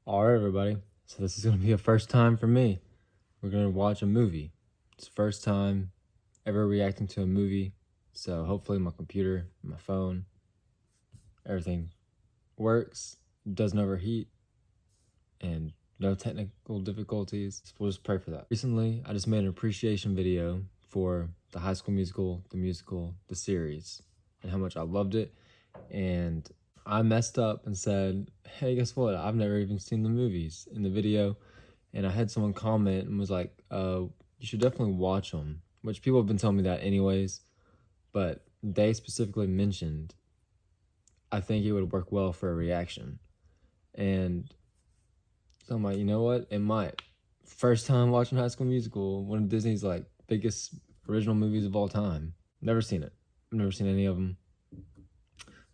All right, everybody. So this is going to be a first time for me. We're going to watch a movie. It's the first time ever reacting to a movie. So hopefully my computer, my phone, everything works, doesn't overheat, and no technical difficulties. We'll just pray for that. Recently, I just made an appreciation video for the High School Musical, the series, and how much I loved it. And I messed up and said, hey, guess what? I've never even seen the movies in the video. And I had someone comment and was like, you should definitely watch them, which people have been telling me that anyways. But they specifically mentioned, I think it would work well for a reaction. And so I'm like, you know what? It might. First time watching High School Musical, one of Disney's like biggest original movies of all time. Never seen it. I've never seen any of them.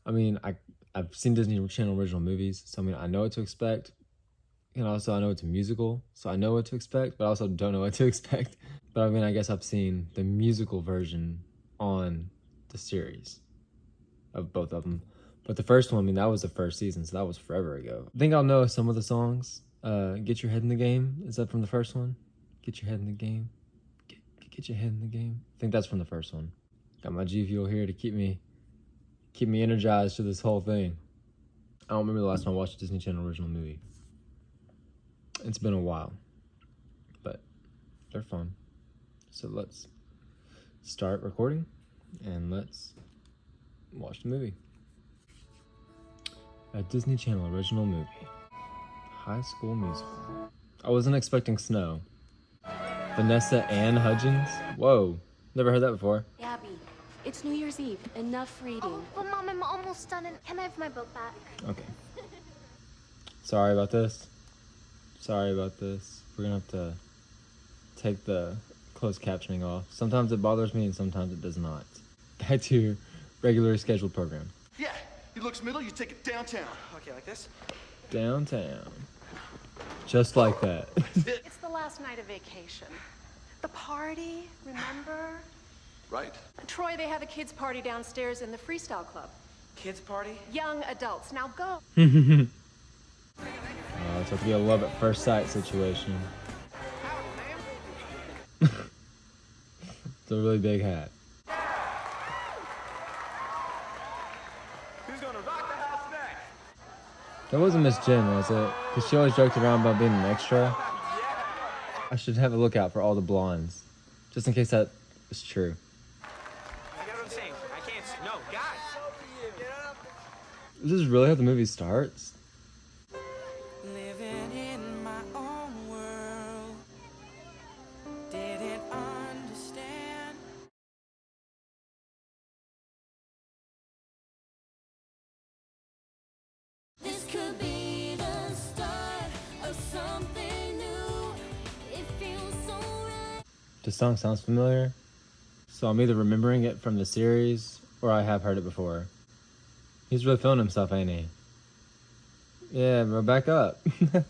I mean, I've seen Disney Channel original movies, so I mean, I know what to expect. And also, I know it's a musical, so I know what to expect, but I also don't know what to expect. But I mean, I guess I've seen the musical version on the series of both of them. But the first one, I mean, that was the first season, so that was forever ago. I think I'll know some of the songs. Get Your Head in the Game. Is that from the first one? Get Your Head in the Game. Get Your Head in the Game. I think that's from the first one. Got my G Fuel here to keep me energized to this whole thing. I don't remember the last time I watched a Disney Channel original movie. It's been a while, but they're fun. So let's start recording and let's watch the movie. A Disney Channel original movie, High School Musical. I wasn't expecting snow. Vannessa and Hudgens? Whoa, never heard that before. Abby, it's New Year's Eve. Enough reading. Oh, but Mom, I'm almost done. And can I have my book back? Okay. Sorry about this. We're gonna have to take the closed captioning off. Sometimes it bothers me and sometimes it does not. Back to your regularly scheduled program. Yeah, he looks middle, you take it downtown. Okay, like this? Downtown. Just like that. It's the last night of vacation. The party, remember? Right. Troy, they have a kids' party downstairs in the Freestyle Club. Kids party? Young adults. Now go. It's about to be a love at first sight situation. It's a really big hat. Who's gonna rock the house next? That wasn't Miss Jen, was it? Because she always joked around about being an extra. I should have a lookout for all the blondes, just in case that is true. You get what I'm saying? I can't see. No, guys! Get up! Is this really how the movie starts? Living in my own world, didn't understand. This could be the start of something new. It feels so right. The song sounds familiar, so I'm either remembering it from the series or I have heard it before. He's really feeling himself, ain't he? Yeah, bro, back up. Troy,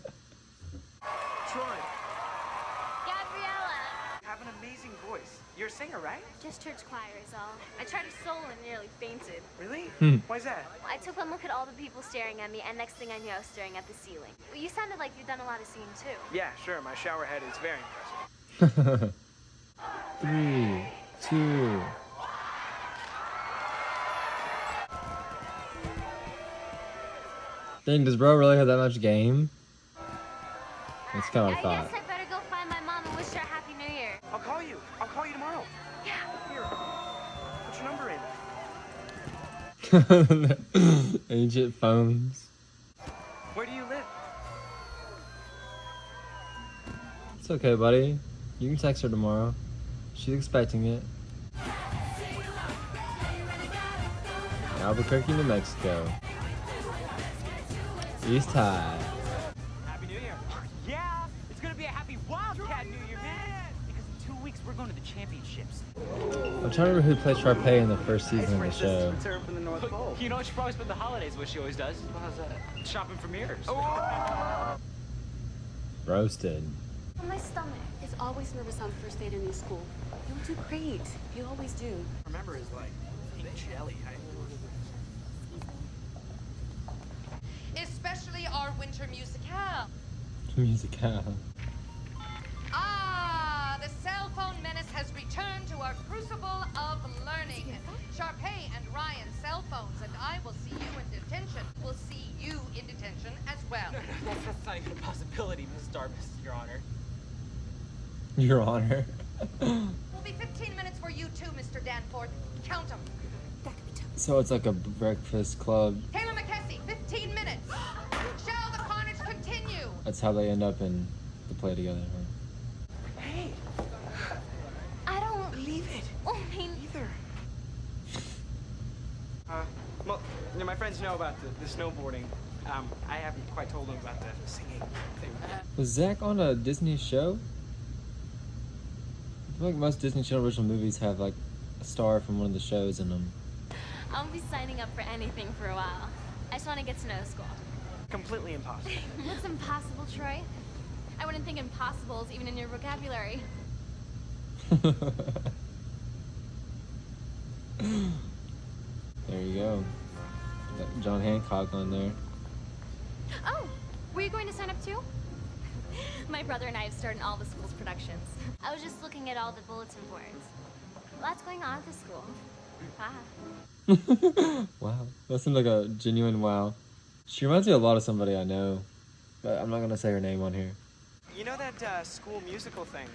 Gabriella. you have an amazing voice. You're a singer, right? Just church choir is all. I tried to solo and nearly fainted. Really? Why's that? I took one look at all the people staring at me, and next thing I knew, I was staring at the ceiling. Well, you sounded like you've done a lot of singing, too. Yeah, sure. My shower head is very impressive. 3, 2. Dang, does bro really have that much game? That's kind of what I I thought. guess I better go find my mom and wish her a Happy New Year. I'll call you. I'll call you tomorrow. Yeah. Here. Put your number in. Ancient phones. Where do you live? It's okay, buddy. You can text her tomorrow. She's expecting it. Albuquerque, New Mexico. East High. Happy New Year. Yeah, it's gonna be a happy Wildcat New Year, man. Because in 2 weeks, we're going to the championships. I'm trying to remember who played Sharpay in the first season of the show. Return from the North Pole. You know, she probably spent the holidays, what she always does. How's that? Shopping for mirrors. Roasted. My stomach is always nervous on first day to new school. You'll do great. You always do. Remember is like pink jelly. Especially our winter musicale. Musicale. Ah, the cell phone menace has returned to our crucible of learning. Sharpay and Ryan's cell phones, and I will see you in detention. We'll see you in detention as well. That's not even a possibility, Miss Darvis, Your Honor. Your Honor. Will be 15 minutes for you too, Mr. Danforth. Count them. So it's like a breakfast club. Taylor McKessie, 15 minutes. Shall the carnage continue? That's how they end up in the play together. Huh? Hey, I don't believe it. I mean, Either. Well, you know, my friends know about the snowboarding. I haven't quite told them about the singing thing. Was Zach on a Disney show? I feel like most Disney Channel original movies have like a star from one of the shows in them. I'll be signing up for anything for a while. I just want to get to know the school. Completely impossible. What's impossible, Troy? I wouldn't think impossible is even in your vocabulary. There you go. Got John Hancock on there. Oh, were you going to sign up too? My brother and I have started all the school's productions. I was just looking at all the bulletin boards. Lots going on at the school. Wow. Wow. That seemed like a genuine wow. She reminds me a lot of somebody I know, but I'm not gonna say her name on here. You know that school musical thing?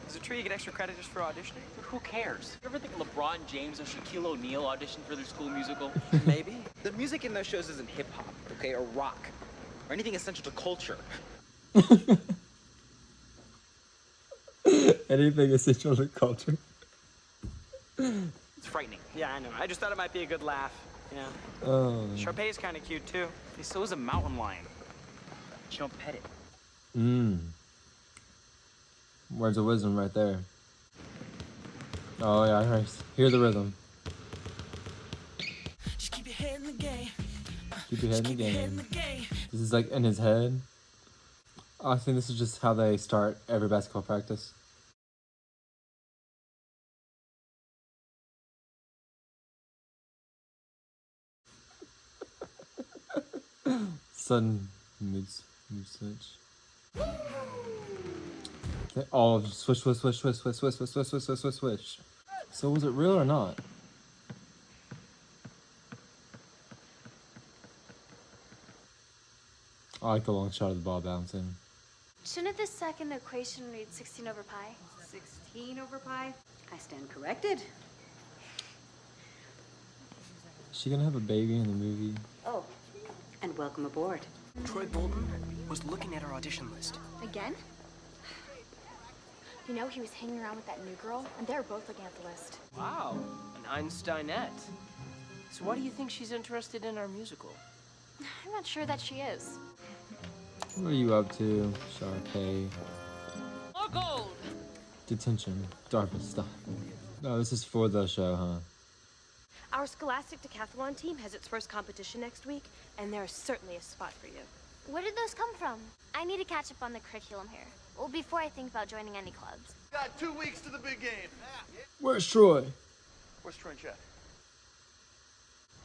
Is it true you get extra credit just for auditioning? Who cares? You ever think LeBron James or Shaquille O'Neal auditioned for their school musical? Maybe. The music in those shows isn't hip-hop, okay, or rock, or anything essential to culture. Anything essential to culture. It's frightening. Yeah, I know. I just thought it might be a good laugh. Yeah. Oh. Sharpay is kind of cute too. Hey, so is a mountain lion. But you don't pet it. Mmm. Words of wisdom right there. Oh yeah, I hear the rhythm. Just keep your head in the game. Keep your head in the Keep your head in game. the game. This is like in his head. Oh, I think this is just how they start every basketball practice. Sudden mood switch. They all swish, swish, swish, swish, swish, swish, swish, swish, swish, swish, swish, swish. So was it real or not? I like the long shot of the ball bouncing. Shouldn't the second equation read 16 over pi? 16 over pi? I stand corrected. Is she gonna have a baby in the movie? Oh, and welcome aboard. Troy Bolton was looking at our audition list. Again? You know, he was hanging around with that new girl, and they were both looking at the list. Wow, an Einsteinette. So why do you think she's interested in our musical? I'm not sure that she is. What are you up to, Sharpay? More gold. Detention. Darvis, stop. No, this is for the show, huh? Our Scholastic Decathlon team has its first competition next week, and there's certainly a spot for you. Where did those come from? I need to catch up on the curriculum here. Well, before I think about joining any clubs. Got 2 weeks to the big game. Where's Troy? Where's Troy and Chad?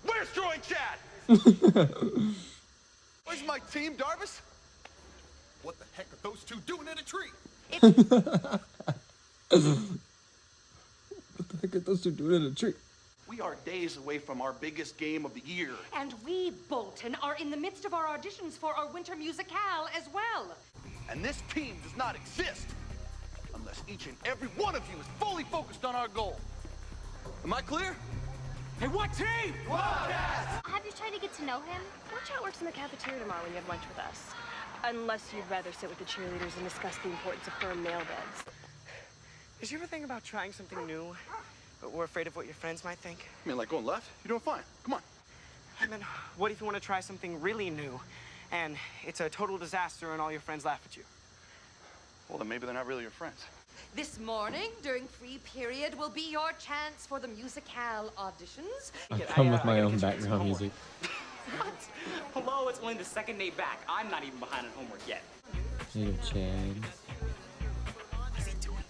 Where's Troy and Chad? Where's my team, Darvis? What the heck are those two doing in a tree? What the heck are those two doing in a tree? We are days away from our biggest game of the year. And we, Bolton, are in the midst of our auditions for our winter musicale as well. And this team does not exist unless each and every one of you is fully focused on our goal. Am I clear? Hey, what team? Have you tried to get to know him? Watch works in the cafeteria tomorrow when you have lunch with us. Unless you'd rather sit with the cheerleaders and discuss the importance of firm nail beds. Did you ever think about trying something new, but were afraid of what your friends might think? I mean, like going left? You're doing fine. Come on. And then, what if you want to try something really new, and it's a total disaster and all your friends laugh at you? Well, then maybe they're not really your friends. This morning, during free period, will be your chance for the musicale auditions. I come with my gotta own get you background some music. What? Hello, it's only the second day back. I'm not even behind on homework yet. Native Chad. What's he doing?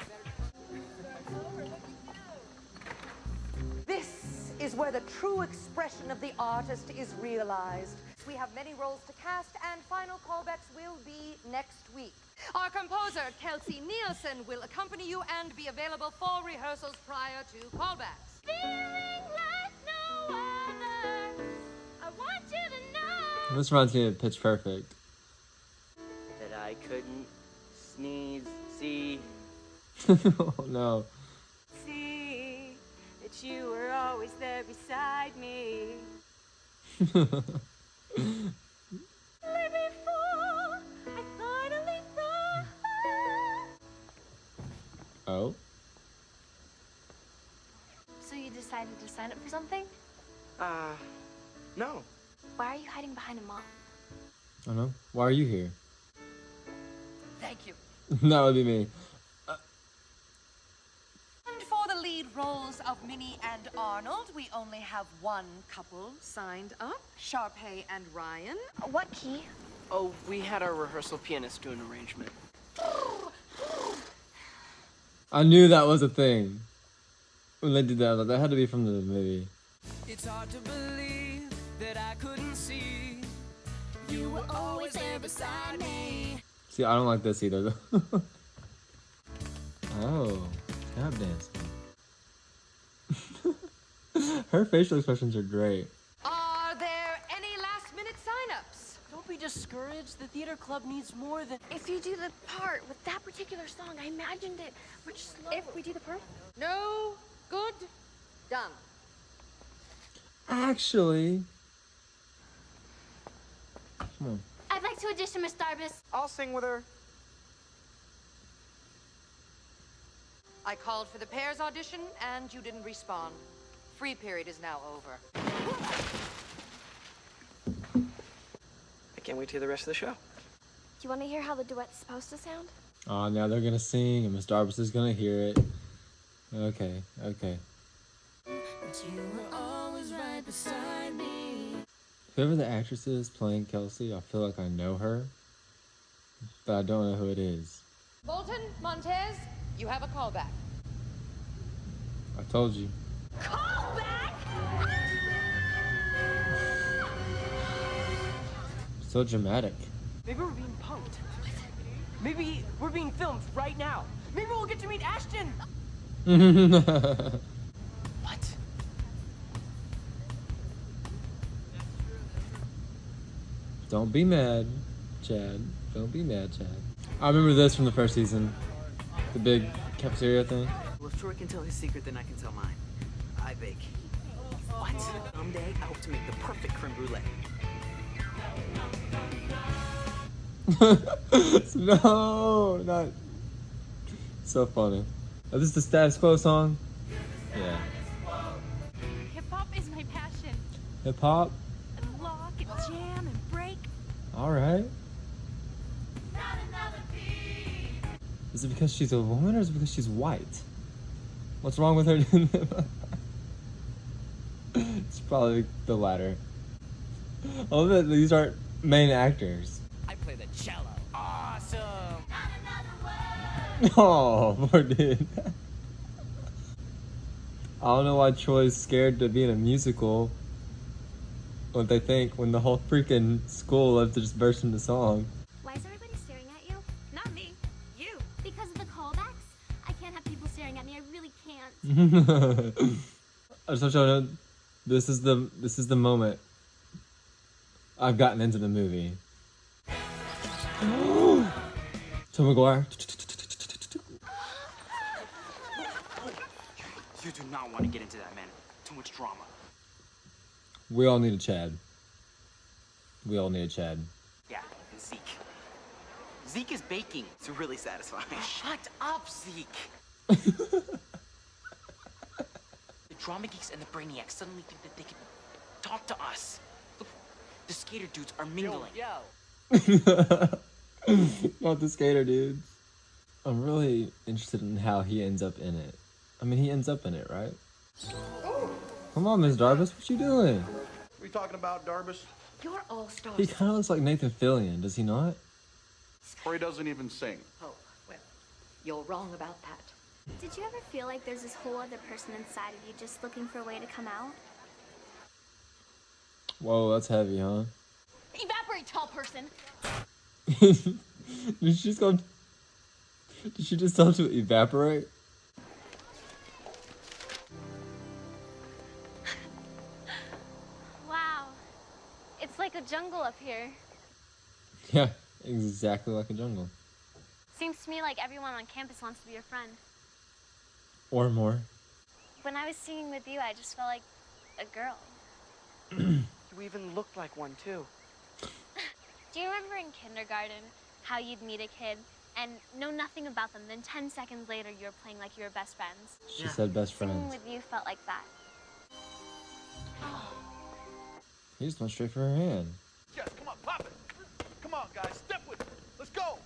This is where the true expression of the artist is realized. We have many roles to cast, and final callbacks will be next week. Our composer, Kelsey Nielsen, will accompany you and be available for rehearsals prior to callbacks. Feeling like no other. I want you to know This reminds me of Pitch Perfect. That I couldn't sneeze, see. Oh no. See that you were always there beside me. Let me fall. I finally thought. Oh? So you decided to sign up for something? No. Why are you hiding behind a mom? I don't know. Why are you here? Thank you. That would be me. And for the lead roles of Minnie and Arnold, we only have one couple signed up, Sharpay and Ryan. What key? Oh, we had our rehearsal pianist do an arrangement. I knew that was a thing. When they did that, like, that had to be from the movie. It's hard to believe that I couldn't see. You were always there beside me. See, I don't like this either, though. Oh, tap dancing. Her facial expressions are great. Are there any last-minute sign-ups? Don't be discouraged. The theater club needs more than... If you do the part with that particular song, I imagined it much slower. If we do the part? No. Good. Done. Actually... Come on. I'd like to audition, Miss Darbus. I'll sing with her. I called for the pairs audition, and you didn't respond. Free period is now over. I can't wait to hear the rest of the show. Do you want to hear how the duet's supposed to sound? Oh, now they're gonna sing, and Miss Darbus is gonna hear it. Okay, okay. But you were always right beside me. Whoever the actress is playing Kelsey, I feel like I know her, but I don't know who it is. Bolton, Montez, you have a callback. I told you. Callback! So dramatic. Maybe we're being punked. Maybe we're being filmed right now. Maybe we'll get to meet Ashton. What? Don't be mad, Chad. Don't be mad, Chad. I remember this from the first season. The big cafeteria thing. Well, if Troy can tell his secret, then I can tell mine. I bake. What? Someday, I hope to make the perfect creme brulee. No, not so funny. Oh, this is the Status Quo song? Yeah. Hip-hop is my passion. Hip hop? And lock and jam and break. Alright. Is it because she's a woman or is it because she's white? What's wrong with her doing that? It's probably the latter. I love that these aren't main actors. I play the cello. Awesome. Oh, poor dude. I don't know why Troy's scared to be in a musical. What they think when the whole freaking school loves to just burst into song. Why is everybody staring at you? Not me. You. Because of the callbacks? I can't have people staring at me. I really can't. I just want you to know, this is the moment I've gotten into the movie. Tom McGuire. You do not want to get into that, man. Too much drama. We all need a Chad. We all need a Chad. Yeah, and Zeke. Zeke is baking. It's really satisfying. Shut up, Zeke. The drama geeks and the brainiacs suddenly think that they can talk to us. Look, the skater dudes are mingling. Not the skater dudes. I'm really interested in how he ends up in it. I mean, he ends up in it, right? Come on, Miss Darbus, what you doing? What are you talking about, Darbus? You're all stars. He kind of looks like Nathan Fillion, does he not? Troy doesn't even sing. Oh, well, you're wrong about that. Did you ever feel like there's this whole other person inside of you just looking for a way to come out? Whoa, that's heavy, huh? Evaporate, tall person. Did she just go? Did she just tell him to evaporate? Wow. It's like a jungle up here. Yeah, exactly like a jungle. Seems to me like everyone on campus wants to be your friend. Or more. When I was singing with you, I just felt like a girl. You even looked like one, too. Do you remember in kindergarten how you'd meet a kid and know nothing about them, then 10 seconds later you were playing like you were best friends? She said best Singing friends. with you felt like that. He just went straight for her hand. Yes, come on, pop it. Come on, guys, step with it. Let's go.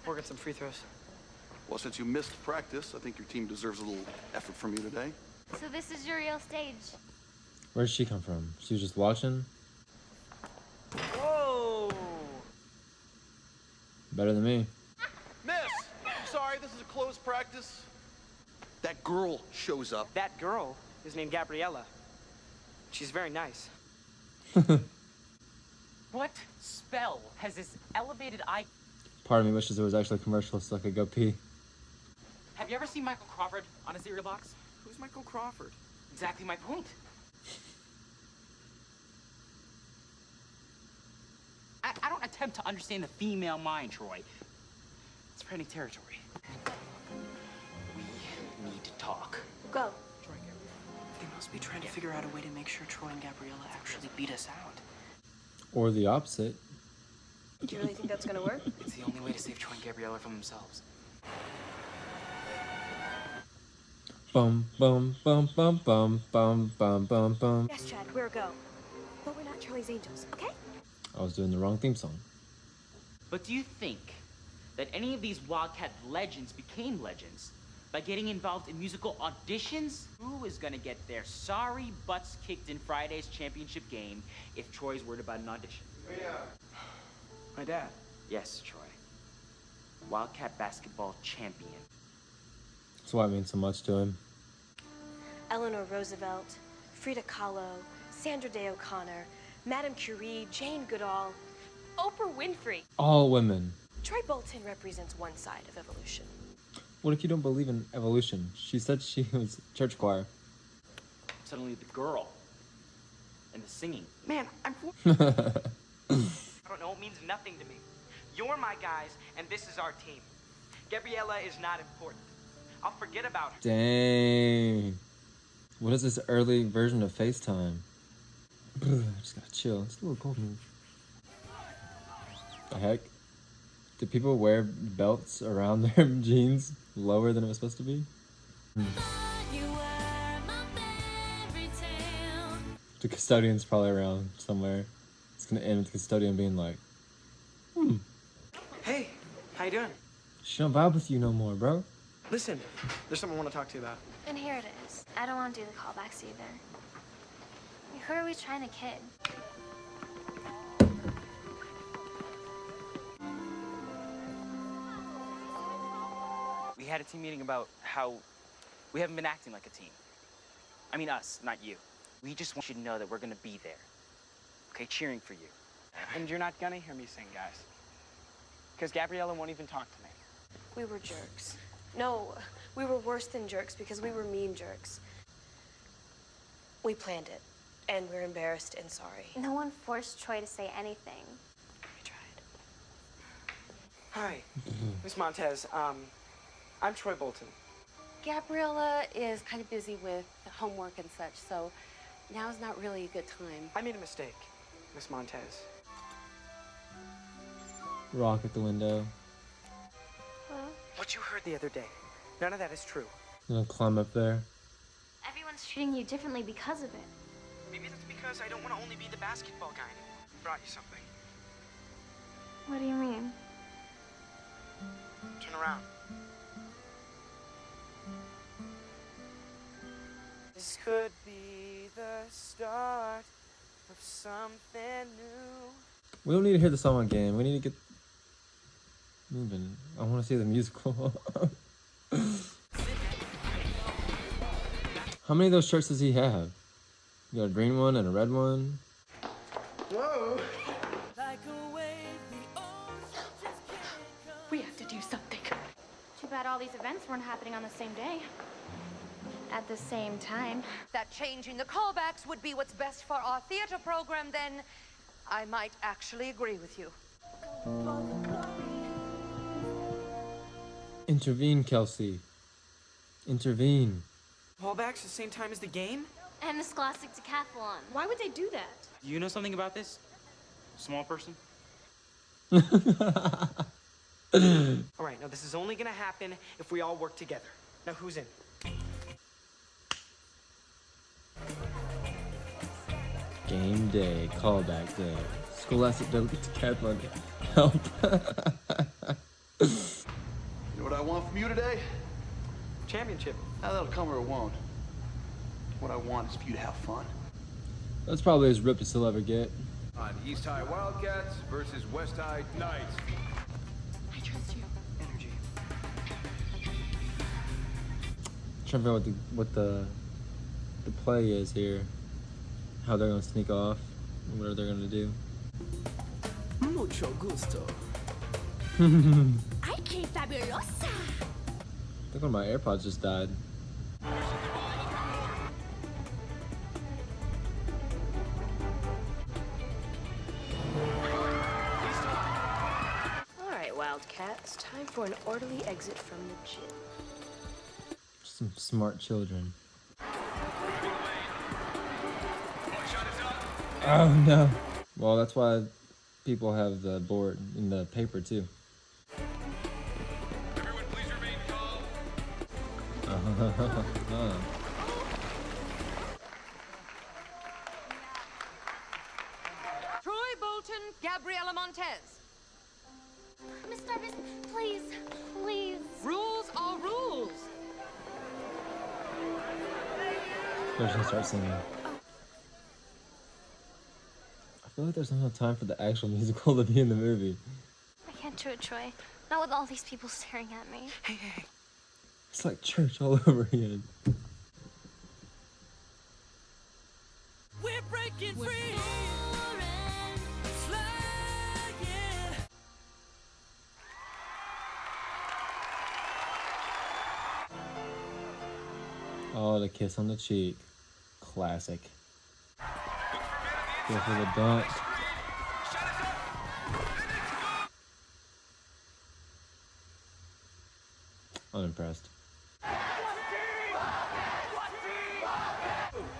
We'll get some free throws. Well, since you missed practice, I think your team deserves a little effort from you today. So this is your real stage. Where did she come from? She was just watching? Whoa! Better than me. Miss, I'm sorry, this is a closed practice. That girl shows up. That girl is named Gabriella. She's very nice. What spell has this elevated eye? Part of me wishes there was actually a commercial so I could go pee. Have you ever seen Michael Crawford on a cereal box? Who's Michael Crawford? Exactly my point. I don't attempt to understand the female mind, Troy. It's friendly territory. We need to talk. Go. They must be trying to figure out a way to make sure Troy and Gabriella actually beat us out. Or the opposite. Do you really think that's gonna work? It's the only way to save Troy and Gabriella from themselves. Bum bum bum bum bum bum bum bum bum. Yes, Chad, we're a go. But we're not Charlie's Angels, okay? I was doing the wrong theme song. But do you think that any of these Wildcat legends became legends by getting involved in musical auditions? Who is gonna get their sorry butts kicked in Friday's championship game if Troy's worried about an audition? My dad. Yes, Troy. Wildcat basketball champion. That's why it means so much to him. Eleanor Roosevelt, Frida Kahlo, Sandra Day O'Connor, Madame Curie, Jane Goodall, Oprah Winfrey. All women. Troy Bolton represents one side of evolution. What if you don't believe in evolution? She said she was church choir. Suddenly the girl. And the singing. Man, I don't know, it means nothing to me. You're my guys, and this is our team. Gabriella is not important. I'll forget about her. Dang. What is this early version of FaceTime? I just gotta chill. It's a little cold here. The heck? Did people wear belts around their jeans lower than it was supposed to be? The custodian's probably around somewhere. It's gonna end with the custodian being like, Hey, how you doing? she don't vibe with you no more, bro. Listen, there's something I want to talk to you about. And here it is. I don't want to do the callbacks either. Who are we trying to kid? We had a team meeting about how we haven't been acting like a team. I mean us, not you. We just want you to know that we're gonna be there. Okay, cheering for you. And you're not gonna hear me sing, guys. Because Gabriella won't even talk to me. We were jerks. No, we were worse than jerks because we were mean jerks. We planned it, and we're embarrassed and sorry. No one forced Troy to say anything. We tried. Hi, Miss Montez. I'm Troy Bolton. Gabriella is kind of busy with homework and such, so now is not really a good time. I made a mistake, Miss Montez. Rock at the window. What you heard the other day, none of that is true. I'm gonna climb up there. Everyone's treating you differently because of it. Maybe that's because I don't want to only be the basketball guy. I brought you something. What do you mean? Turn around. This could be the start of something new. We don't need to hear the song again. We need to get moving. I want to see the musical. How many of those shirts does he have? You got a green one and a red one. Whoa! Like bad all these events weren't happening on the same day. At the same time. That changing the callbacks would be what's best for our theater program, then I might actually agree with you. Intervene, Kelsey. Intervene. Callbacks the same time as the game? And the Scholastic Decathlon. Why would they do that? Do you know something about this? Small person? All right, now this is only gonna happen if we all work together. Now who's in? Game day, callback day, Scholastic Decathlon. Help. You know what I want from you today? Championship. Now, that'll come or it won't. What I want is for you to have fun. That's probably as ripped as he'll ever get. On East High Wildcats versus West High Knights. I trust you. Energy. Trying to figure out what the play is here. How they're gonna sneak off. What are they gonna do? Mucho gusto. Ay, que fabulosa! I think one of my AirPods just died. All right, Wildcats. Time for an orderly exit from the gym. Some smart children. Oh no. Well, that's why people have the board in the paper too. Everyone please remain calm. Troy Bolton, Gabriella Montez. Miss Darvis, please, please. Rules are rules. They're just gonna start singing. I feel like there's not enough time for the actual musical to be in the movie. I can't do it, Troy. Not with all these people staring at me. Hey. It's like church all over again. We're breaking free. Oh, the kiss on the cheek. Classic. Go for the dunk. Unimpressed.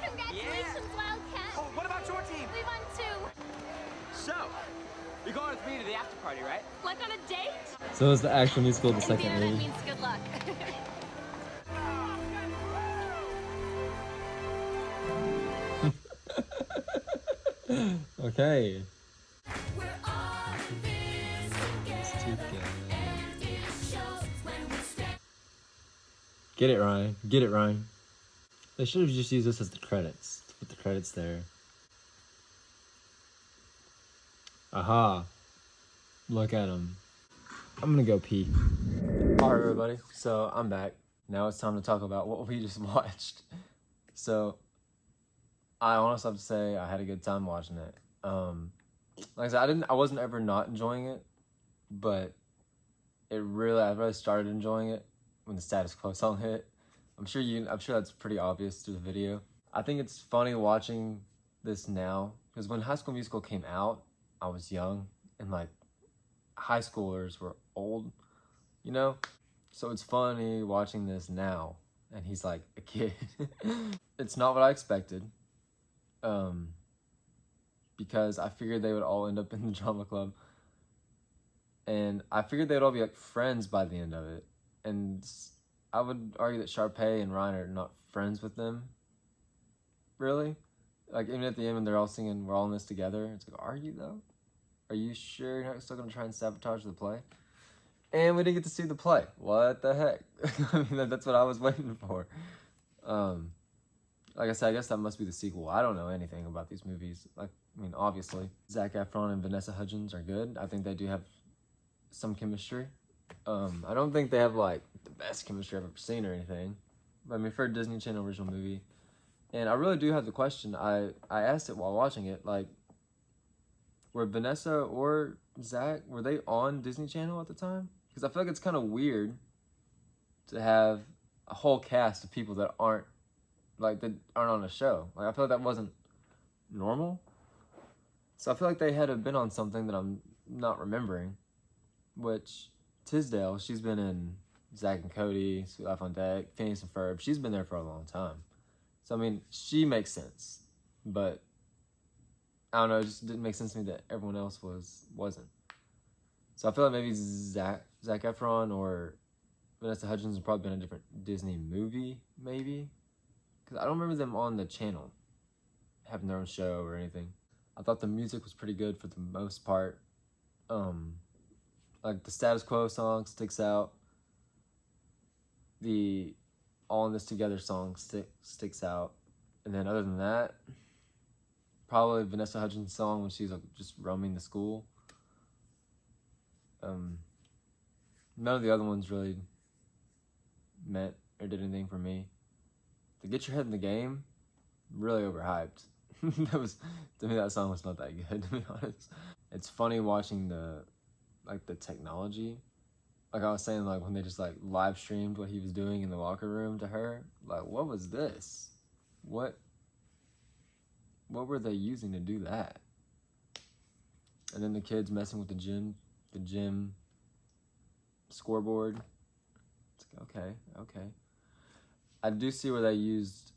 Congratulations, Wildcat. Oh, what about your team? We won too. So, you're going with me to the after party, right? Like on a date? So is the actual musical the second Yeah, that movie? means good luck. Okay. Get it, Ryan. Get it, Ryan. They should have just used this as the credits. Put the credits there. Aha. Look at him. I'm gonna go pee. Alright, everybody. So, I'm back. Now it's time to talk about what we just watched. So, I honestly have to say I had a good time watching it. Like I said, I wasn't ever not enjoying it, but I really started enjoying it when the Status Quo song hit. I'm sure that's pretty obvious through the video. I think it's funny watching this now because when High School Musical came out, I was young and like high schoolers were old, you know? So it's funny watching this now and he's like a kid. It's not what I expected. Because I figured they would all end up in the drama club. And I figured they'd all be like friends by the end of it. And I would argue that Sharpay and Ryan are not friends with them. Really? Like even at the end when they're all singing We're All in This Together, it's like, are you though? Are you sure you're not still gonna try and sabotage the play? And we didn't get to see the play. What the heck? I mean, that's what I was waiting for. Like I said, I guess that must be the sequel. I don't know anything about these movies. Like, I mean, obviously, Zac Efron and Vannessa Hudgens are good. I think they do have some chemistry. I don't think they have, like, the best chemistry I've ever seen or anything. But, I mean, for a Disney Channel original movie. And I really do have the question. I asked it while watching it, like, were Vannessa or Zac, were they on Disney Channel at the time? Because I feel like it's kind of weird to have a whole cast of people that aren't on a show. Like, I feel like that wasn't normal. So I feel like they had to have been on something that I'm not remembering. Which, Tisdale, she's been in Zack and Cody, Sweet Life on Deck, Phineas and Ferb. She's been there for a long time. So, I mean, she makes sense. But, I don't know, it just didn't make sense to me that everyone else wasn't. So I feel like maybe Zac Efron or Vannessa Hudgens have probably been in a different Disney movie, maybe? Because I don't remember them on the channel, having their own show or anything. I thought the music was pretty good for the most part. Like, the Status Quo song sticks out. The All in This Together song sticks out. And then other than that, probably Vannessa Hudgens' song when she's like just roaming the school. None of the other ones really meant or did anything for me. The Get Your Head in the Game, really overhyped. To me, that song was not that good, to be honest. It's funny watching the technology. Like I was saying, like when they just like live streamed what he was doing in the locker room to her. Like, what was this? What were they using to do that? And then the kids messing with the gym scoreboard. It's like, okay. I do see where they used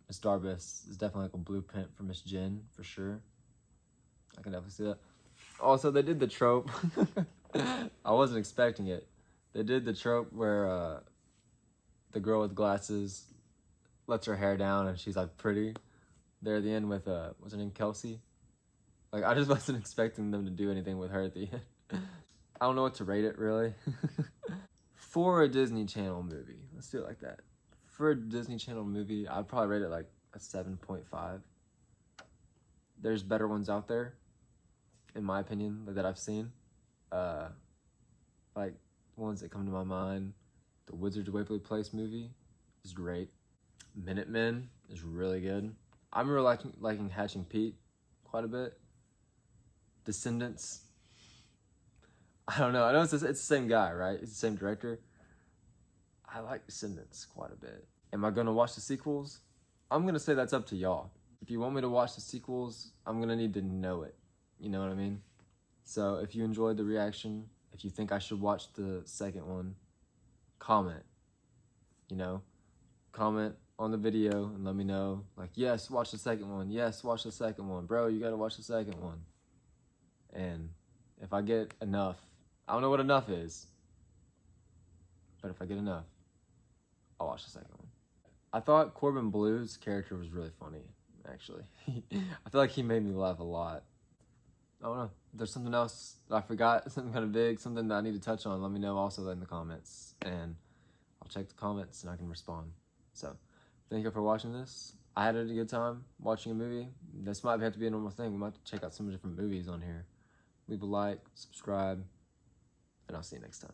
Miss Darbus. It's definitely like a blueprint for Miss Jen, for sure. I can definitely see that. Also, they did the trope. I wasn't expecting it. They did the trope where the girl with glasses lets her hair down and she's like pretty. There at the end with, what's her name, Kelsey? Like, I just wasn't expecting them to do anything with her at the end. I don't know what to rate it, really. For a Disney Channel movie, let's do it like that. For a Disney Channel movie, I'd probably rate it like a 7.5. There's better ones out there, in my opinion, that I've seen. Like, ones that come to my mind, the Wizards of Waverly Place movie is great. Minutemen is really good. I'm really liking Hatching Pete quite a bit. Descendants, I don't know. I know it's the same guy, right? It's the same director. I like Descendants quite a bit. Am I going to watch the sequels? I'm going to say that's up to y'all. If you want me to watch the sequels, I'm going to need to know it. You know what I mean? So if you enjoyed the reaction, if you think I should watch the second one, comment. Comment on the video and let me know. Like, yes, watch the second one. Yes, watch the second one. Bro, you got to watch the second one. And if I get enough, I don't know what enough is, but if I get enough, I'll watch the second one. I thought Corbin Bleu's character was really funny, actually. I feel like he made me laugh a lot. I don't know. If there's something else that I forgot, something kind of big, something that I need to touch on, let me know also in the comments. And I'll check the comments and I can respond. So, thank you for watching this. I had a good time watching a movie. This might have to be a normal thing. We might have to check out some different movies on here. Leave a like, subscribe, and I'll see you next time.